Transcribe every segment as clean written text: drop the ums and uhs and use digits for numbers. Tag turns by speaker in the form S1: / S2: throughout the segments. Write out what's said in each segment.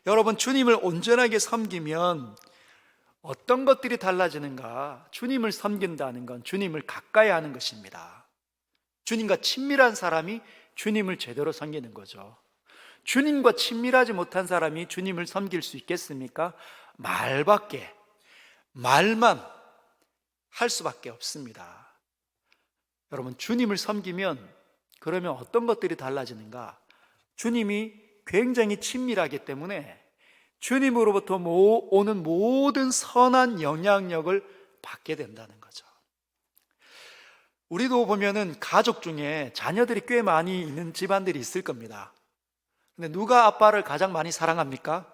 S1: 여러분, 주님을 온전하게 섬기면 어떤 것들이 달라지는가? 주님을 섬긴다는 건 주님을 가까이 하는 것입니다. 주님과 친밀한 사람이 주님을 제대로 섬기는 거죠. 주님과 친밀하지 못한 사람이 주님을 섬길 수 있겠습니까? 말만 할 수밖에 없습니다. 여러분, 주님을 섬기면 그러면 어떤 것들이 달라지는가? 주님이 굉장히 친밀하기 때문에 주님으로부터 오는 모든 선한 영향력을 받게 된다는 거죠. 우리도 보면은 가족 중에 자녀들이 꽤 많이 있는 집안들이 있을 겁니다. 근데 누가 아빠를 가장 많이 사랑합니까?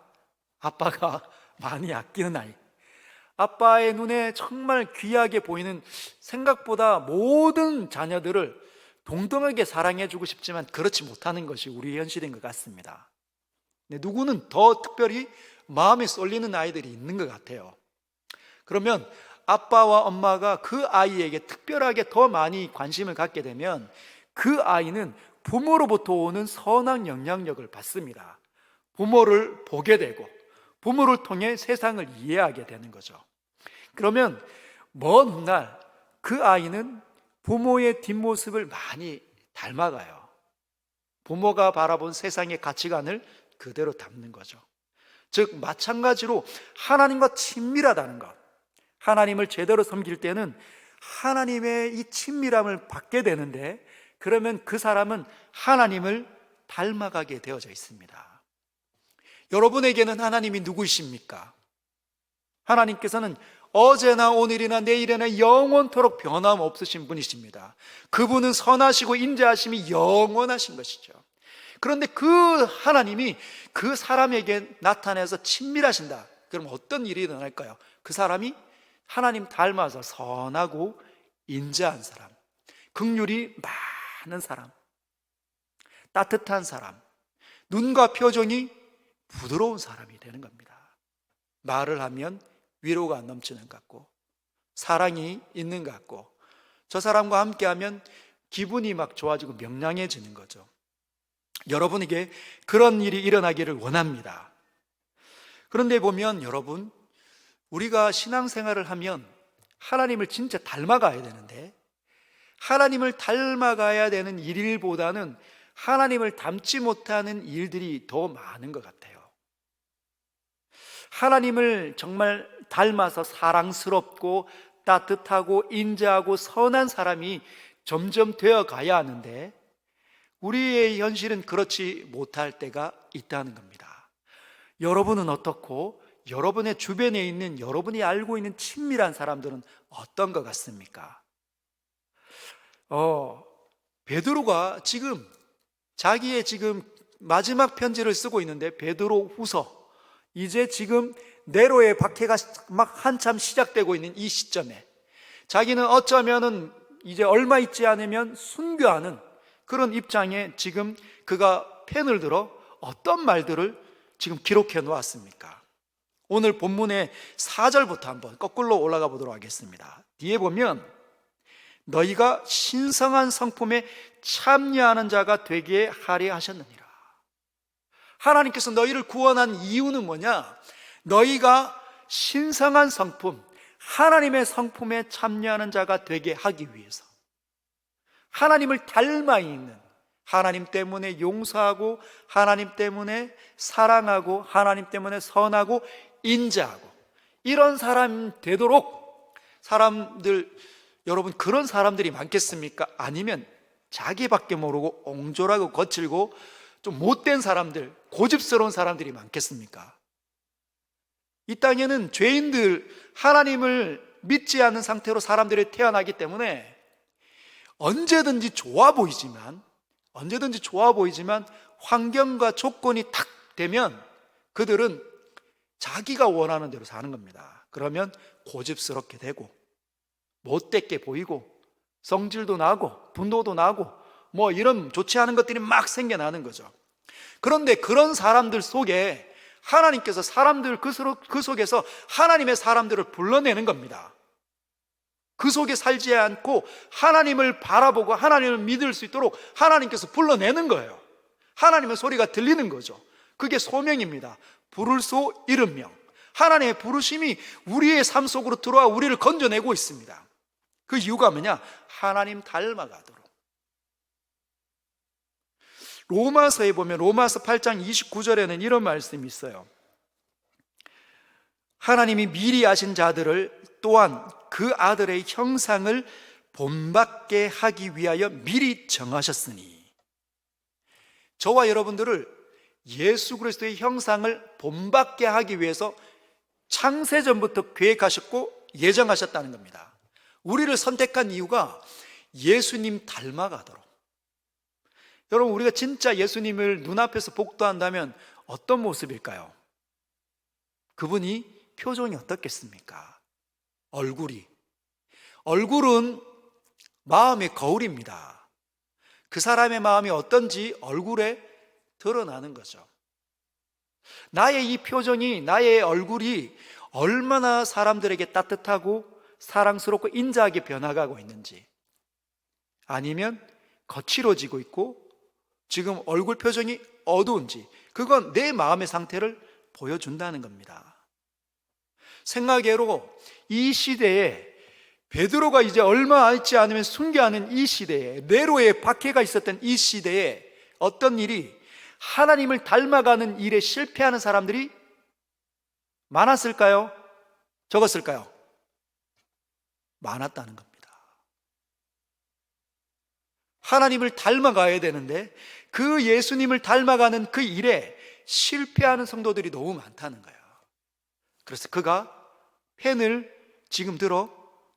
S1: 아빠가 많이 아끼는 아이. 아빠의 눈에 정말 귀하게 보이는, 생각보다 모든 자녀들을 동등하게 사랑해주고 싶지만 그렇지 못하는 것이 우리의 현실인 것 같습니다. 누구는 더 특별히 마음에 쏠리는 아이들이 있는 것 같아요. 그러면 아빠와 엄마가 그 아이에게 특별하게 더 많이 관심을 갖게 되면 그 아이는 부모로부터 오는 선한 영향력을 받습니다. 부모를 보게 되고 부모를 통해 세상을 이해하게 되는 거죠. 그러면 먼 훗날 그 아이는 부모의 뒷모습을 많이 닮아가요. 부모가 바라본 세상의 가치관을 그대로 담는 거죠. 즉 마찬가지로 하나님과 친밀하다는 것, 하나님을 제대로 섬길 때는 하나님의 이 친밀함을 받게 되는데, 그러면 그 사람은 하나님을 닮아가게 되어져 있습니다. 여러분에게는 하나님이 누구이십니까? 하나님께서는 어제나 오늘이나 내일이나 영원토록 변함없으신 분이십니다. 그분은 선하시고 인자하심이 영원하신 것이죠. 그런데 그 하나님이 그 사람에게 나타나서 친밀하신다. 그럼 어떤 일이 일어날까요? 그 사람이 하나님 닮아서 선하고 인자한 사람, 긍휼이 많은 사람, 따뜻한 사람, 눈과 표정이 부드러운 사람이 되는 겁니다. 말을 하면 위로가 넘치는 것 같고 사랑이 있는 것 같고, 저 사람과 함께하면 기분이 막 좋아지고 명랑해지는 거죠. 여러분에게 그런 일이 일어나기를 원합니다. 그런데 보면 여러분, 우리가 신앙생활을 하면 하나님을 진짜 닮아가야 되는데, 하나님을 닮아가야 되는 일보다는 하나님을 닮지 못하는 일들이 더 많은 것 같아요. 하나님을 정말 닮아서 사랑스럽고 따뜻하고 인자하고 선한 사람이 점점 되어 가야 하는데, 우리의 현실은 그렇지 못할 때가 있다는 겁니다. 여러분은 어떻고, 여러분의 주변에 있는, 여러분이 알고 있는 친밀한 사람들은 어떤 것 같습니까? 베드로가 지금 자기의 마지막 편지를 쓰고 있는데, 베드로 후서, 이제 지금 네로의 박해가 막 한참 시작되고 있는 이 시점에 자기는 어쩌면은 이제 얼마 있지 않으면 순교하는 그런 입장에 지금 그가 펜을 들어 어떤 말들을 지금 기록해 놓았습니까? 오늘 본문의 4절부터 한번 거꾸로 올라가 보도록 하겠습니다. 뒤에 보면 너희가 신성한 성품에 참여하는 자가 되게 하려 하셨느니라. 하나님께서 너희를 구원한 이유는 뭐냐? 너희가 신성한 성품, 하나님의 성품에 참여하는 자가 되게 하기 위해서, 하나님을 닮아 있는, 하나님 때문에 용서하고 하나님 때문에 사랑하고 하나님 때문에 선하고 인자하고 이런 사람 되도록, 사람들, 여러분 그런 사람들이 많겠습니까? 아니면 자기밖에 모르고 옹졸하고 거칠고 좀 못된 사람들, 고집스러운 사람들이 많겠습니까? 이 땅에는 죄인들, 하나님을 믿지 않는 상태로 사람들이 태어나기 때문에 언제든지 좋아 보이지만 환경과 조건이 탁 되면 그들은 자기가 원하는 대로 사는 겁니다. 그러면 고집스럽게 되고 못되게 보이고 성질도 나고 분노도 나고 뭐 이런 좋지 않은 것들이 막 생겨나는 거죠. 그런데 그런 사람들 속에 하나님께서 그 속에서 하나님의 사람들을 불러내는 겁니다. 그 속에 살지 않고 하나님을 바라보고 하나님을 믿을 수 있도록 하나님께서 불러내는 거예요. 하나님의 소리가 들리는 거죠. 그게 소명입니다. 부를 소 이른 명. 하나님의 부르심이 우리의 삶 속으로 들어와 우리를 건져내고 있습니다. 그 이유가 뭐냐? 하나님 닮아가도록. 로마서에 보면 로마서 8장 29절에는 이런 말씀이 있어요. 하나님이 미리 아신 자들을 또한 그 아들의 형상을 본받게 하기 위하여 미리 정하셨으니. 저와 여러분들을 예수 그리스도의 형상을 본받게 하기 위해서 창세전부터 계획하셨고 예정하셨다는 겁니다. 우리를 선택한 이유가 예수님 닮아가도록. 여러분, 우리가 진짜 예수님을 눈앞에서 복도한다면 어떤 모습일까요? 그분이 표정이 어떻겠습니까? 얼굴은 마음의 거울입니다. 그 사람의 마음이 어떤지 얼굴에 드러나는 거죠. 나의 이 표정이, 나의 얼굴이 얼마나 사람들에게 따뜻하고 사랑스럽고 인자하게 변화가고 있는지, 아니면 거칠어지고 있고 지금 얼굴 표정이 어두운지, 그건 내 마음의 상태를 보여준다는 겁니다. 생각외로 이 시대에, 베드로가 이제 얼마 있지 않으면 순교하는 이 시대에, 네로의 박해가 있었던 이 시대에 어떤 일이, 하나님을 닮아가는 일에 실패하는 사람들이 많았을까요? 적었을까요? 많았다는 겁니다. 하나님을 닮아가야 되는데 그 예수님을 닮아가는 그 일에 실패하는 성도들이 너무 많다는 거예요. 그래서 그가 펜을 지금 들어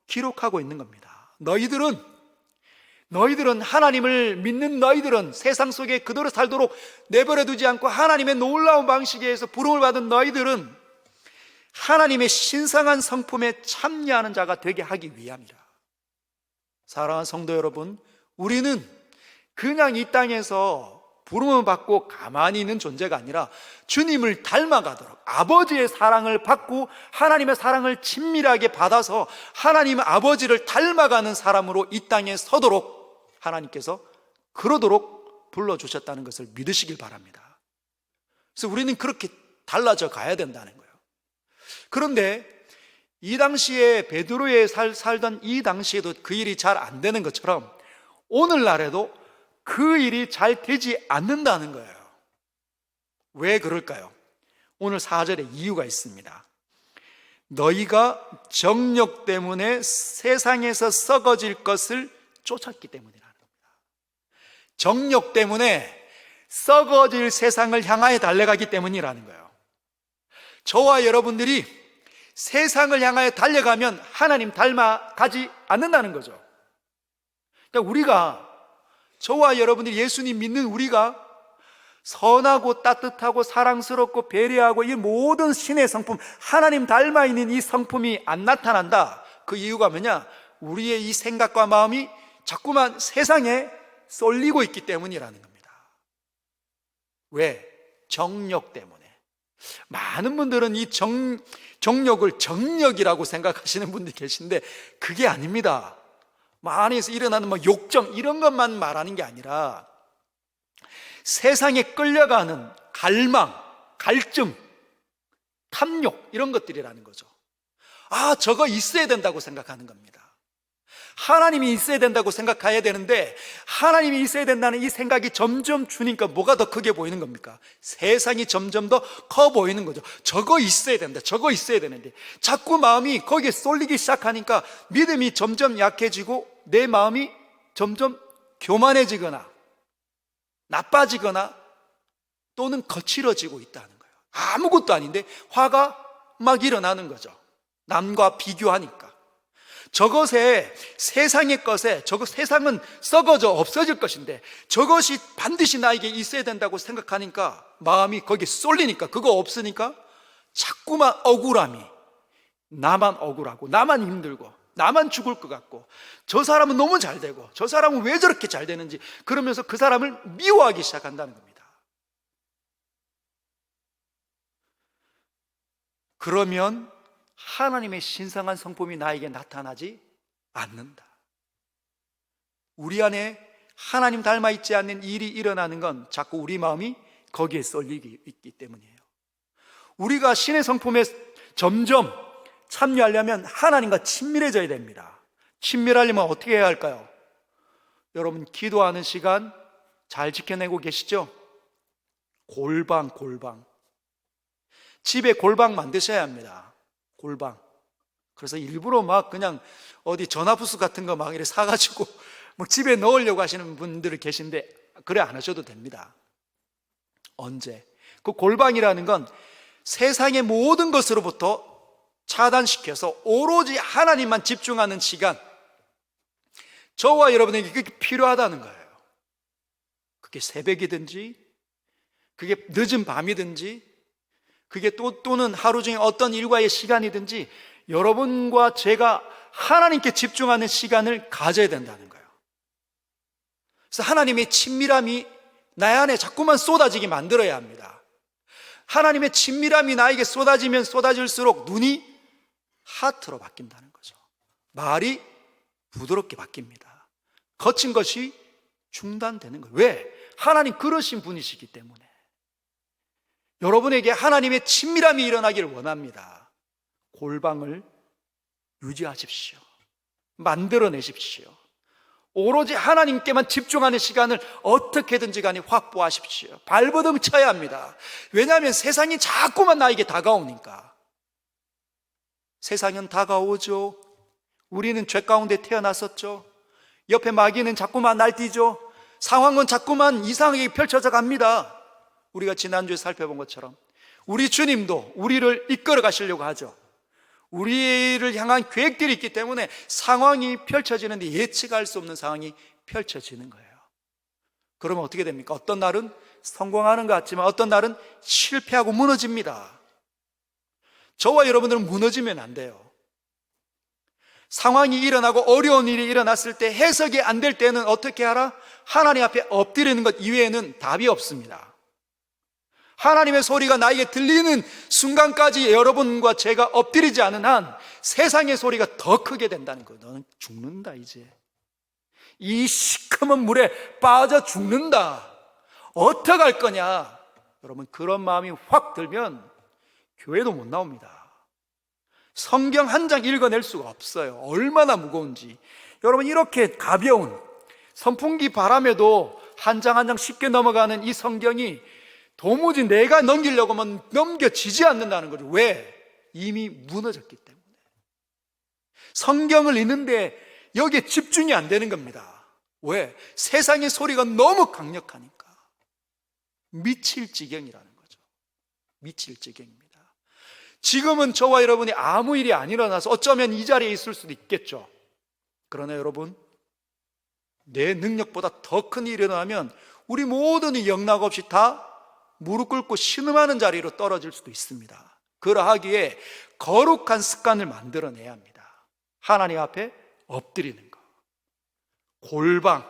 S1: 기록하고 있는 겁니다. 너희들은 하나님을 믿는 너희들은, 세상 속에 그대로 살도록 내버려 두지 않고 하나님의 놀라운 방식에 의해서 부름을 받은 너희들은 하나님의 신성한 성품에 참여하는 자가 되게 하기 위함이라. 사랑하는 성도 여러분, 우리는 그냥 이 땅에서 부름을 받고 가만히 있는 존재가 아니라 주님을 닮아가도록, 아버지의 사랑을 받고 하나님의 사랑을 친밀하게 받아서 하나님 아버지를 닮아가는 사람으로 이 땅에 서도록 하나님께서 그러도록 불러주셨다는 것을 믿으시길 바랍니다. 그래서 우리는 그렇게 달라져 가야 된다는 거예요. 그런데 이 당시에 베드로에 살던 이 당시에도 그 일이 잘 안 되는 것처럼 오늘날에도 그 일이 잘 되지 않는다는 거예요. 왜 그럴까요? 오늘 4절에 이유가 있습니다. 너희가 정욕 때문에 세상에서 썩어질 것을 쫓았기 때문이라는 겁니다. 정욕 때문에 썩어질 세상을 향하여 달려가기 때문이라는 거예요. 저와 여러분들이 세상을 향하여 달려가면 하나님 닮아가지 않는다는 거죠. 그러니까 우리가, 저와 여러분들이 예수님 믿는 우리가 선하고 따뜻하고 사랑스럽고 배려하고 이 모든 신의 성품, 하나님 닮아 있는 이 성품이 안 나타난다. 그 이유가 뭐냐? 우리의 이 생각과 마음이 자꾸만 세상에 쏠리고 있기 때문이라는 겁니다. 왜? 정욕 때문에. 많은 분들은 이 정욕을 정력이라고 생각하시는 분들이 계신데 그게 아닙니다. 안에서 일어나는 욕정 이런 것만 말하는 게 아니라 세상에 끌려가는 갈망, 갈증, 탐욕 이런 것들이라는 거죠. 저거 있어야 된다고 생각하는 겁니다. 하나님이 있어야 된다고 생각해야 되는데 하나님이 있어야 된다는 이 생각이 점점 주니까 뭐가 더 크게 보이는 겁니까? 세상이 점점 더 커 보이는 거죠. 저거 있어야 된다, 저거 있어야 되는데 자꾸 마음이 거기에 쏠리기 시작하니까 믿음이 점점 약해지고 내 마음이 점점 교만해지거나 나빠지거나 또는 거칠어지고 있다는 거예요. 아무것도 아닌데 화가 막 일어나는 거죠. 남과 비교하니까. 저것에, 세상의 것에, 세상은 썩어져 없어질 것인데 저것이 반드시 나에게 있어야 된다고 생각하니까 마음이 거기에 쏠리니까, 그거 없으니까 자꾸만 억울함이, 나만 억울하고 나만 힘들고 나만 죽을 것 같고 저 사람은 너무 잘 되고 저 사람은 왜 저렇게 잘 되는지 그러면서 그 사람을 미워하기 시작한다는 겁니다. 그러면 하나님의 신성한 성품이 나에게 나타나지 않는다. 우리 안에 하나님 닮아 있지 않는 일이 일어나는 건 자꾸 우리 마음이 거기에 쏠리기 있기 때문이에요. 우리가 신의 성품에 점점 참여하려면 하나님과 친밀해져야 됩니다. 친밀하려면 어떻게 해야 할까요? 여러분, 기도하는 시간 잘 지켜내고 계시죠? 골방. 집에 골방 만드셔야 합니다. 골방. 그래서 일부러 막 그냥 어디 전화부스 같은 거 막 이렇게 사가지고 뭐 집에 넣으려고 하시는 분들이 계신데, 그래 안 하셔도 됩니다. 언제? 그 골방이라는 건 세상의 모든 것으로부터 차단시켜서 오로지 하나님만 집중하는 시간, 저와 여러분에게 그게 필요하다는 거예요. 그게 새벽이든지 그게 늦은 밤이든지 그게 또는 하루 중에 어떤 일과의 시간이든지 여러분과 제가 하나님께 집중하는 시간을 가져야 된다는 거예요. 그래서 하나님의 친밀함이 나 안에 자꾸만 쏟아지게 만들어야 합니다. 하나님의 친밀함이 나에게 쏟아지면 쏟아질수록 눈이 하트로 바뀐다는 거죠. 말이 부드럽게 바뀝니다. 거친 것이 중단되는 거예요. 왜? 하나님 그러신 분이시기 때문에. 여러분에게 하나님의 친밀함이 일어나기를 원합니다. 골방을 유지하십시오. 만들어내십시오. 오로지 하나님께만 집중하는 시간을 어떻게든지 간에 확보하십시오. 발버둥 쳐야 합니다. 왜냐하면 세상이 자꾸만 나에게 다가오니까. 세상은 다가오죠. 우리는 죄 가운데 태어났었죠. 옆에 마귀는 자꾸만 날뛰죠. 상황은 자꾸만 이상하게 펼쳐져 갑니다. 우리가 지난주에 살펴본 것처럼 우리 주님도 우리를 이끌어 가시려고 하죠. 우리를 향한 계획들이 있기 때문에 상황이 펼쳐지는데 예측할 수 없는 상황이 펼쳐지는 거예요. 그러면 어떻게 됩니까? 어떤 날은 성공하는 것 같지만 어떤 날은 실패하고 무너집니다. 저와 여러분들은 무너지면 안 돼요. 상황이 일어나고 어려운 일이 일어났을 때 해석이 안 될 때는 어떻게 하라? 하나님 앞에 엎드리는 것 이외에는 답이 없습니다. 하나님의 소리가 나에게 들리는 순간까지 여러분과 제가 엎드리지 않은 한 세상의 소리가 더 크게 된다는 거예요. 너는 죽는다 이제. 이 시커먼 물에 빠져 죽는다. 어떡할 거냐? 여러분, 그런 마음이 확 들면 교회도 못 나옵니다. 성경 한 장 읽어낼 수가 없어요. 얼마나 무거운지. 여러분, 이렇게 가벼운 선풍기 바람에도 한 장 한 장 쉽게 넘어가는 이 성경이 도무지 내가 넘기려고 하면 넘겨지지 않는다는 거죠. 왜? 이미 무너졌기 때문에. 성경을 읽는데 여기에 집중이 안 되는 겁니다. 왜? 세상의 소리가 너무 강력하니까. 미칠 지경이라는 거죠. 미칠 지경입니다. 지금은 저와 여러분이 아무 일이 안 일어나서 어쩌면 이 자리에 있을 수도 있겠죠. 그러나 여러분, 내 능력보다 더 큰 일이 일어나면 우리 모두는 영락없이 다 무릎 꿇고 신음하는 자리로 떨어질 수도 있습니다. 그러하기에 거룩한 습관을 만들어내야 합니다. 하나님 앞에 엎드리는 것. 골방.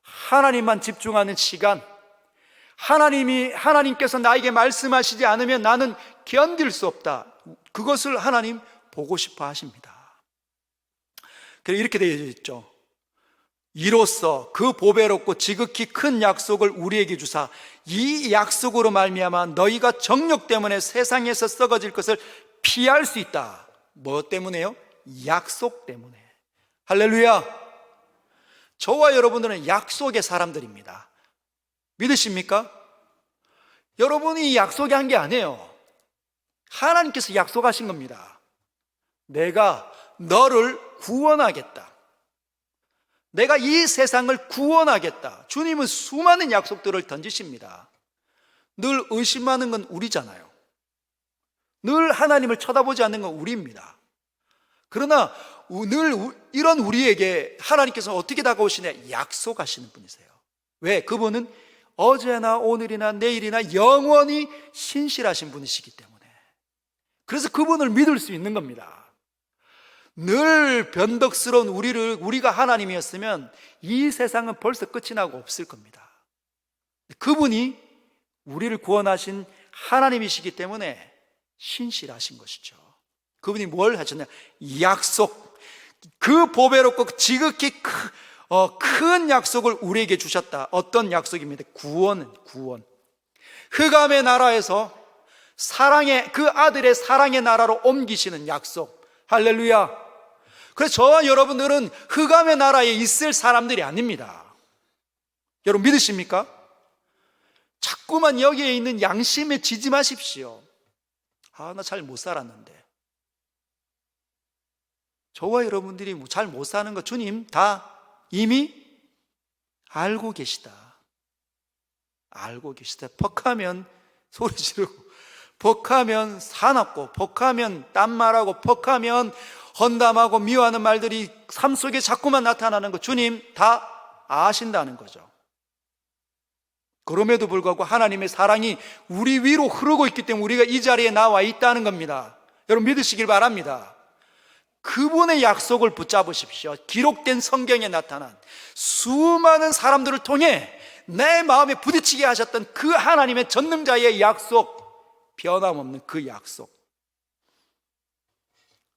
S1: 하나님만 집중하는 시간. 하나님께서 나에게 말씀하시지 않으면 나는 견딜 수 없다. 그것을 하나님 보고 싶어 하십니다. 그래서 이렇게 되어 있죠. 이로써 그 보배롭고 지극히 큰 약속을 우리에게 주사 이 약속으로 말미암아 너희가 정욕 때문에 세상에서 썩어질 것을 피할 수 있다. 뭐 때문에요? 약속 때문에. 할렐루야. 저와 여러분들은 약속의 사람들입니다. 믿으십니까? 여러분이 약속이 한 게 아니에요. 하나님께서 약속하신 겁니다. 내가 너를 구원하겠다. 내가 이 세상을 구원하겠다. 주님은 수많은 약속들을 던지십니다. 늘 의심하는 건 우리잖아요. 늘 하나님을 쳐다보지 않는 건 우리입니다. 그러나 늘 이런 우리에게 하나님께서 어떻게 다가오시냐? 약속하시는 분이세요. 왜? 그분은 어제나 오늘이나 내일이나 영원히 신실하신 분이시기 때문에. 그래서 그분을 믿을 수 있는 겁니다. 늘 변덕스러운 우리가 하나님이었으면 이 세상은 벌써 끝이 나고 없을 겁니다. 그분이 우리를 구원하신 하나님이시기 때문에 신실하신 것이죠. 그분이 뭘 하셨냐? 약속. 그 보배롭고 지극히 큰 약속을 우리에게 주셨다. 어떤 약속입니다? 구원. 흑암의 나라에서 그 아들의 사랑의 나라로 옮기시는 약속. 할렐루야. 그래서 저와 여러분들은 흑암의 나라에 있을 사람들이 아닙니다. 여러분 믿으십니까? 자꾸만 여기에 있는 양심에 지지 마십시오. 나 잘 못 살았는데. 저와 여러분들이 잘 못 사는 거 주님 다 이미 알고 계시다. 퍽하면 소리 지르고, 퍽하면 사납고, 퍽하면 딴말하고, 퍽하면 헌담하고 미워하는 말들이 삶 속에 자꾸만 나타나는 거 주님 다 아신다는 거죠. 그럼에도 불구하고 하나님의 사랑이 우리 위로 흐르고 있기 때문에 우리가 이 자리에 나와 있다는 겁니다. 여러분 믿으시길 바랍니다. 그분의 약속을 붙잡으십시오. 기록된 성경에 나타난 수많은 사람들을 통해 내 마음에 부딪히게 하셨던 그 하나님의 전능자의 약속, 변함없는 그 약속.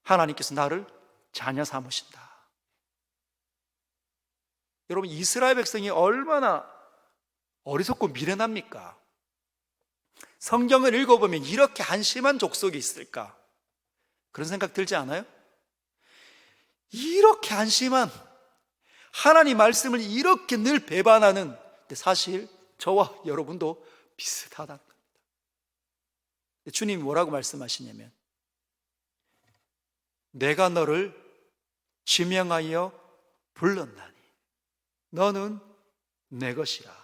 S1: 하나님께서 나를 자녀 삼으신다. 여러분 이스라엘 백성이 얼마나 어리석고 미련합니까? 성경을 읽어보면 이렇게 한심한 족속이 있을까? 그런 생각 들지 않아요? 이렇게 한심한, 하나님 말씀을 이렇게 늘 배반하는, 근데 사실 저와 여러분도 비슷하다는 겁니다. 주님이 뭐라고 말씀하시냐면 내가 너를 지명하여 불렀나니 너는 내 것이라.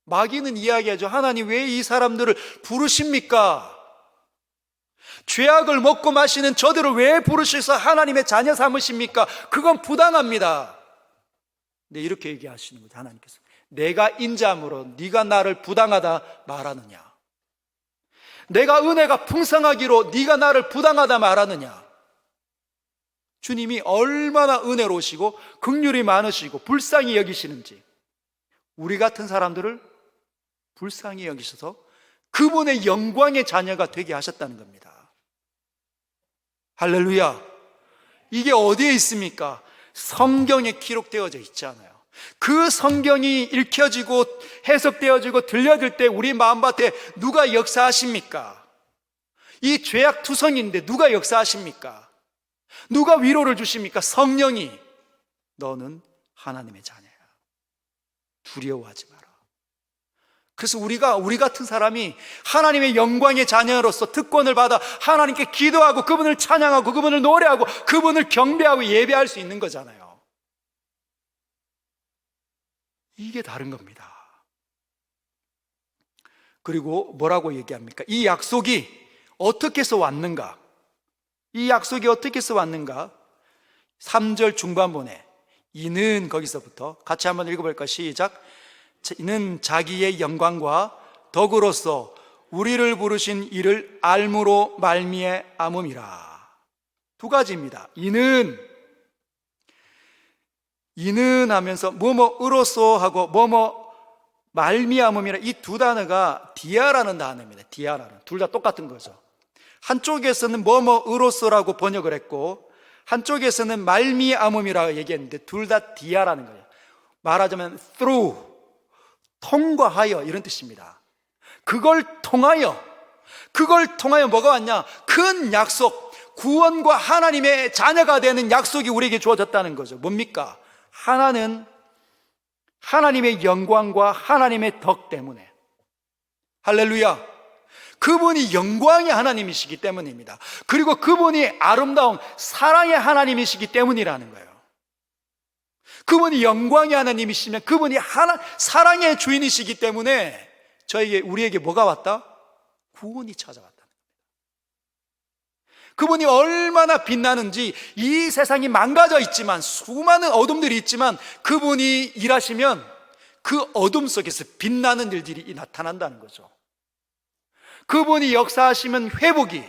S1: 마귀는 이야기하죠. 하나님 왜 이 사람들을 부르십니까? 죄악을 먹고 마시는 저들을 왜 부르셔서 하나님의 자녀 삼으십니까? 그건 부당합니다. 근데 이렇게 얘기하시는 거죠. 하나님께서 내가 인자함으로 네가 나를 부당하다 말하느냐? 내가 은혜가 풍성하기로 네가 나를 부당하다 말하느냐? 주님이 얼마나 은혜로우시고 긍휼이 많으시고 불쌍히 여기시는지 우리 같은 사람들을 불쌍히 여기셔서 그분의 영광의 자녀가 되게 하셨다는 겁니다. 할렐루야. 이게 어디에 있습니까? 성경에 기록되어져 있잖아요. 그 성경이 읽혀지고 해석되어지고 들려질 때 우리 마음밭에 누가 역사하십니까? 이 죄악투성인데 누가 역사하십니까? 누가 위로를 주십니까? 성령이. 너는 하나님의 자녀야. 두려워하지 마라. 그래서 우리 같은 사람이 하나님의 영광의 자녀로서 특권을 받아 하나님께 기도하고 그분을 찬양하고 그분을 노래하고 그분을 경배하고 예배할 수 있는 거잖아요. 이게 다른 겁니다. 그리고 뭐라고 얘기합니까? 이 약속이 어떻게 해서 왔는가? 이 약속이 어떻게 해서 왔는가? 3절 중반부에 이는, 거기서부터 같이 한번 읽어볼까요? 시작. 이는 자기의 영광과 덕으로서 우리를 부르신 이를 알므로 말미암음이라. 두 가지입니다. 이는 하면서 뭐뭐으로써 하고 뭐뭐 말미암음이라, 이 두 단어가 디아라는 단어입니다. 디아라는, 둘 다 똑같은 거죠. 한쪽에서는 뭐뭐으로써라고 번역을 했고 한쪽에서는 말미암음이라고 얘기했는데 둘 다 디아라는 거예요. 말하자면 through, 통과하여, 이런 뜻입니다. 그걸 통하여 뭐가 왔냐? 큰 약속, 구원과 하나님의 자녀가 되는 약속이 우리에게 주어졌다는 거죠. 뭡니까? 하나는 하나님의 영광과 하나님의 덕 때문에, 할렐루야, 그분이 영광의 하나님이시기 때문입니다. 그리고 그분이 아름다운 사랑의 하나님이시기 때문이라는 거예요. 그분이 영광의 하나님이시면 그분이 사랑의 주인이시기 때문에 우리에게 뭐가 왔다? 구원이 찾아왔다는 겁니다. 그분이 얼마나 빛나는지, 이 세상이 망가져 있지만 수많은 어둠들이 있지만 그분이 일하시면 그 어둠 속에서 빛나는 일들이 나타난다는 거죠. 그분이 역사하시면 회복이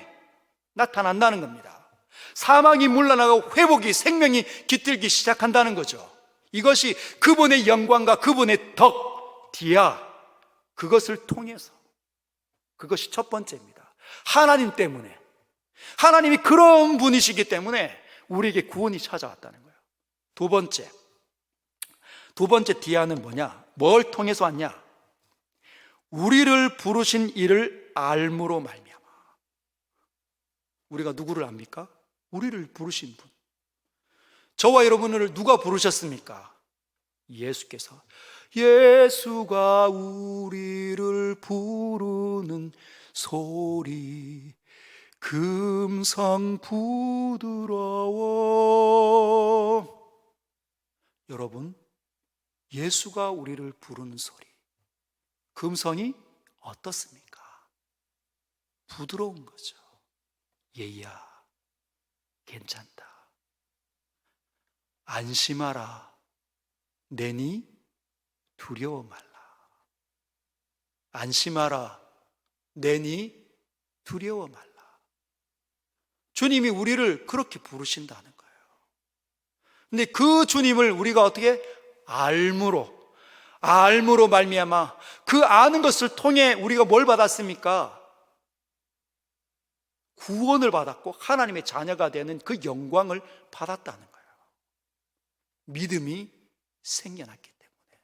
S1: 나타난다는 겁니다. 사망이 물러나고 회복이, 생명이 깃들기 시작한다는 거죠. 이것이 그분의 영광과 그분의 덕, 디아, 그것을 통해서, 그것이 첫 번째입니다. 하나님 때문에, 하나님이 그런 분이시기 때문에 우리에게 구원이 찾아왔다는 거예요. 두 번째, 두 번째 디아는 뭐냐? 뭘 통해서 왔냐? 우리를 부르신 이를 알므로 말미암아. 우리가 누구를 압니까? 우리를 부르신 분. 저와 여러분을 누가 부르셨습니까? 예수께서. 예수가 우리를 부르는 소리 금성 부드러워. 여러분, 예수가 우리를 부르는 소리, 금성이 어떻습니까? 부드러운 거죠. 얘야, 괜찮다. 안심하라. 내니 두려워 말라. 안심하라. 내니 두려워 말라. 주님이 우리를 그렇게 부르신다는 거예요. 근데 그 주님을 우리가 어떻게? 알므로 말미암아. 그 아는 것을 통해 우리가 뭘 받았습니까? 구원을 받았고 하나님의 자녀가 되는 그 영광을 받았다는 거예요. 믿음이 생겨났기 때문에.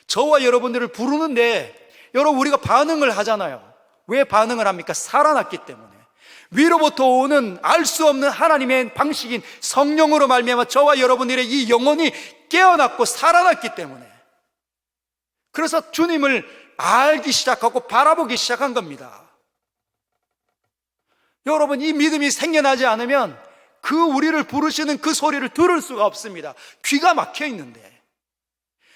S1: 저와 여러분들을 부르는데 여러분, 우리가 반응을 하잖아요. 왜 반응을 합니까? 살아났기 때문에. 위로부터 오는 알 수 없는 하나님의 방식인 성령으로 말미암아 저와 여러분들의 이 영혼이 깨어났고 살아났기 때문에. 그래서 주님을 알기 시작하고 바라보기 시작한 겁니다. 여러분, 이 믿음이 생겨나지 않으면 그 우리를 부르시는 그 소리를 들을 수가 없습니다. 귀가 막혀 있는데,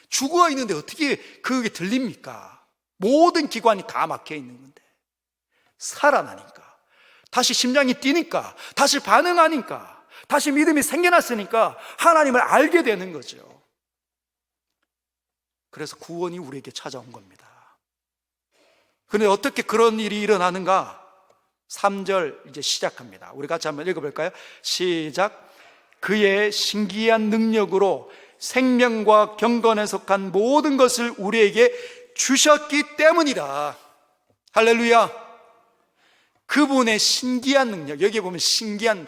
S1: 죽어 있는데 어떻게 그게 들립니까? 모든 기관이 다 막혀 있는 건데, 살아나니까, 다시 심장이 뛰니까, 다시 반응하니까, 다시 믿음이 생겨났으니까 하나님을 알게 되는 거죠. 그래서 구원이 우리에게 찾아온 겁니다. 그런데 어떻게 그런 일이 일어나는가? 3절 이제 시작합니다. 우리 같이 한번 읽어볼까요? 시작. 그의 신기한 능력으로 생명과 경건에 속한 모든 것을 우리에게 주셨기 때문이다. 할렐루야. 그분의 신기한 능력, 여기 보면 신기한,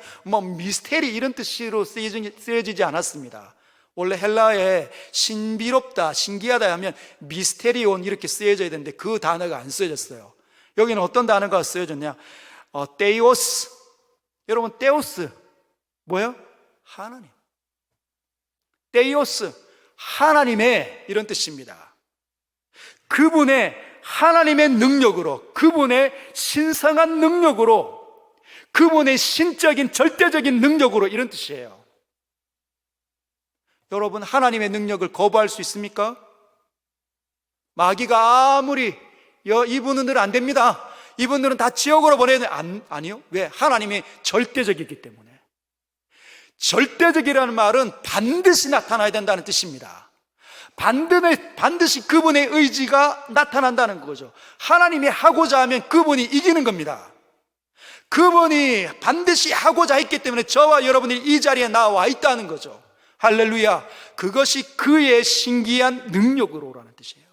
S1: 미스테리 이런 뜻으로 쓰여지지 않았습니다. 원래 헬라에 신비롭다, 신기하다 하면 미스테리온 이렇게 쓰여져야 되는데 그 단어가 안 쓰여졌어요. 여기는 어떤 단어가 쓰여졌냐? 테오스. 여러분, 테오스 뭐예요? 하나님. 테오스, 하나님의 이런 뜻입니다. 그분의 하나님의 능력으로, 그분의 신성한 능력으로, 그분의 신적인 절대적인 능력으로, 이런 뜻이에요. 여러분, 하나님의 능력을 거부할 수 있습니까? 마귀가 아무리 이분은 안 됩니다, 이분들은 다 지옥으로 보내야 돼. 아니요. 왜? 하나님이 절대적이기 때문에. 절대적이라는 말은 반드시 나타나야 된다는 뜻입니다. 반드시 그분의 의지가 나타난다는 거죠. 하나님이 하고자 하면 그분이 이기는 겁니다. 그분이 반드시 하고자 했기 때문에 저와 여러분이 이 자리에 나와 있다는 거죠. 할렐루야. 그것이 그의 신기한 능력으로라는 뜻이에요.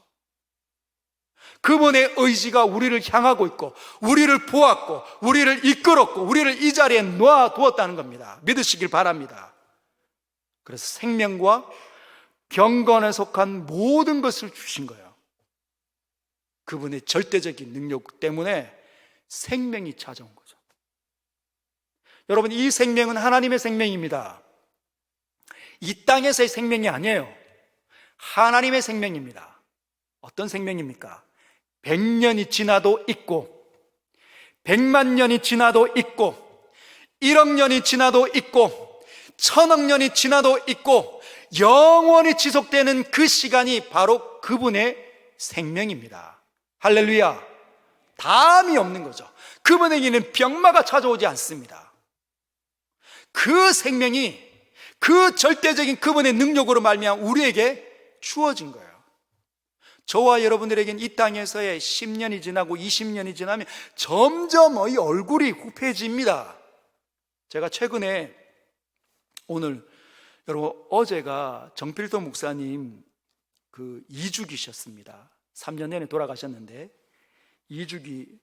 S1: 그분의 의지가 우리를 향하고 있고, 우리를 보았고, 우리를 이끌었고, 우리를 이 자리에 놓아두었다는 겁니다. 믿으시길 바랍니다. 그래서 생명과 경건에 속한 모든 것을 주신 거예요. 그분의 절대적인 능력 때문에 생명이 찾아온 거죠. 여러분, 이 생명은 하나님의 생명입니다. 이 땅에서의 생명이 아니에요. 하나님의 생명입니다. 어떤 생명입니까? 100년이 지나도 있고, 100만 년이 지나도 있고, 1억 년이 지나도 있고, 1000억 년이 지나도 있고, 영원히 지속되는 그 시간이 바로 그분의 생명입니다. 할렐루야. 다함이 없는 거죠. 그분에게는 병마가 찾아오지 않습니다. 그 생명이 그 절대적인 그분의 능력으로 말미암아 우리에게 주어진 거예요. 저와 여러분들에게는 이 땅에서의 10년이 지나고 20년이 지나면 점점 이 얼굴이 굽해집니다. 제가 최근에 여러분, 어제가 정필도 목사님 그 2주기셨습니다. 3년 전에 돌아가셨는데 2주기.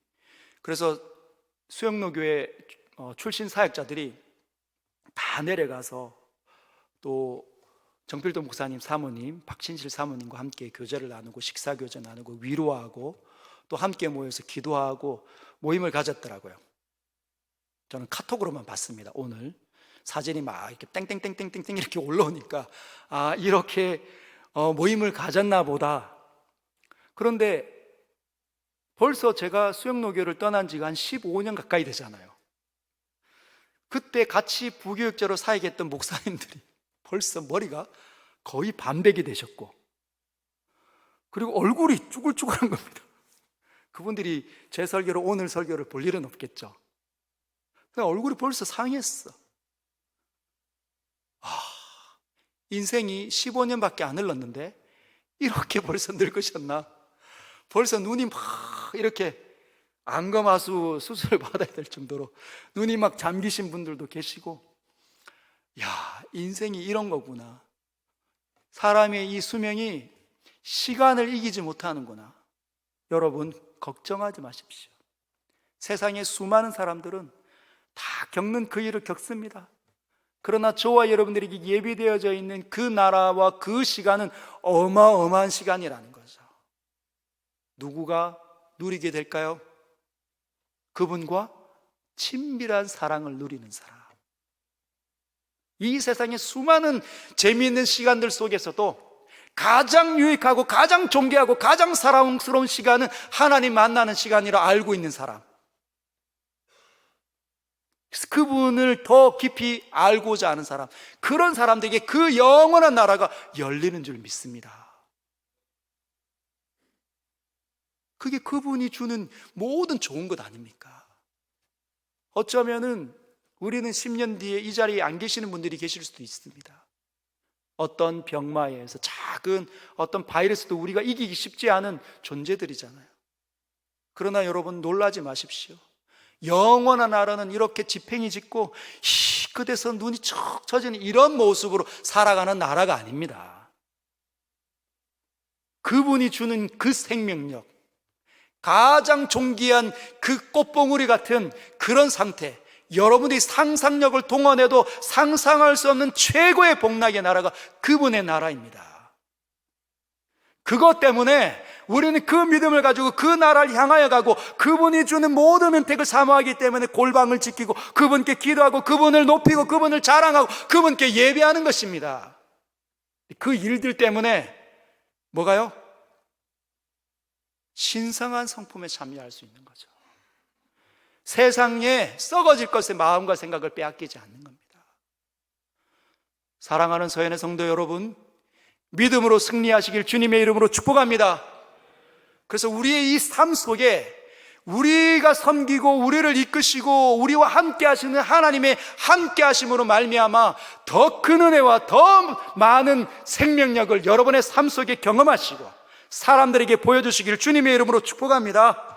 S1: 그래서 수영로교회 출신 사역자들이 다 내려가서 또 정필도 목사님 사모님, 박신실 사모님과 함께 교제를 나누고 식사 교제 나누고 위로하고 또 함께 모여서 기도하고 모임을 가졌더라고요. 저는 카톡으로만 봤습니다. 오늘 사진이 막 이렇게 땡땡땡땡땡 이렇게 올라오니까 아, 이렇게 모임을 가졌나 보다. 그런데 벌써 제가 수영노교를 떠난 지가 한 15년 가까이 되잖아요. 그때 같이 부교육자로 사역했던 목사님들이 벌써 머리가 거의 반백이 되셨고, 그리고 얼굴이 쭈글쭈글한 겁니다. 그분들이 제 설교를, 오늘 설교를 볼 일은 없겠죠. 얼굴이 벌써 상했어. 인생이 15년밖에 안 흘렀는데 이렇게 벌써 늙으셨나? 벌써 눈이 막 이렇게 안검하수 수술을 받아야 될 정도로 눈이 막 잠기신 분들도 계시고, 야, 인생이 이런 거구나. 사람의 이 수명이 시간을 이기지 못하는구나. 여러분, 걱정하지 마십시오. 세상의 수많은 사람들은 다 겪는 그 일을 겪습니다. 그러나 저와 여러분들에게 예비되어져 있는 그 나라와 그 시간은 어마어마한 시간이라는 거죠. 누구가 누리게 될까요? 그분과 친밀한 사랑을 누리는 사람. 이 세상의 수많은 재미있는 시간들 속에서도 가장 유익하고 가장 존귀하고 가장 사랑스러운 시간은 하나님 만나는 시간이라 알고 있는 사람. 그분을 더 깊이 알고자 하는 사람, 그런 사람들에게 그 영원한 나라가 열리는 줄 믿습니다. 그게 그분이 주는 모든 좋은 것 아닙니까? 어쩌면은 우리는 10년 뒤에 이 자리에 안 계시는 분들이 계실 수도 있습니다. 어떤 병마에서 작은 어떤 바이러스도 우리가 이기기 쉽지 않은 존재들이잖아요. 그러나 여러분, 놀라지 마십시오. 영원한 나라는 이렇게 지팽이 짚고 희끗해서 눈이 척 처지는 이런 모습으로 살아가는 나라가 아닙니다. 그분이 주는 그 생명력, 가장 존귀한 그 꽃봉우리 같은 그런 상태, 여러분이 상상력을 동원해도 상상할 수 없는 최고의 복락의 나라가 그분의 나라입니다. 그것 때문에 우리는 그 믿음을 가지고 그 나라를 향하여 가고, 그분이 주는 모든 은택을 사모하기 때문에 골방을 지키고 그분께 기도하고 그분을 높이고 그분을 자랑하고 그분께 예배하는 것입니다. 그 일들 때문에 뭐가요? 신성한 성품에 참여할 수 있는 거죠. 세상에 썩어질 것에 마음과 생각을 빼앗기지 않는 겁니다. 사랑하는 서연의 성도 여러분, 믿음으로 승리하시길 주님의 이름으로 축복합니다. 그래서 우리의 이 삶 속에 우리가 섬기고 우리를 이끄시고 우리와 함께 하시는 하나님의 함께 하심으로 말미암아 더 큰 은혜와 더 많은 생명력을 여러분의 삶 속에 경험하시고 사람들에게 보여주시길 주님의 이름으로 축복합니다.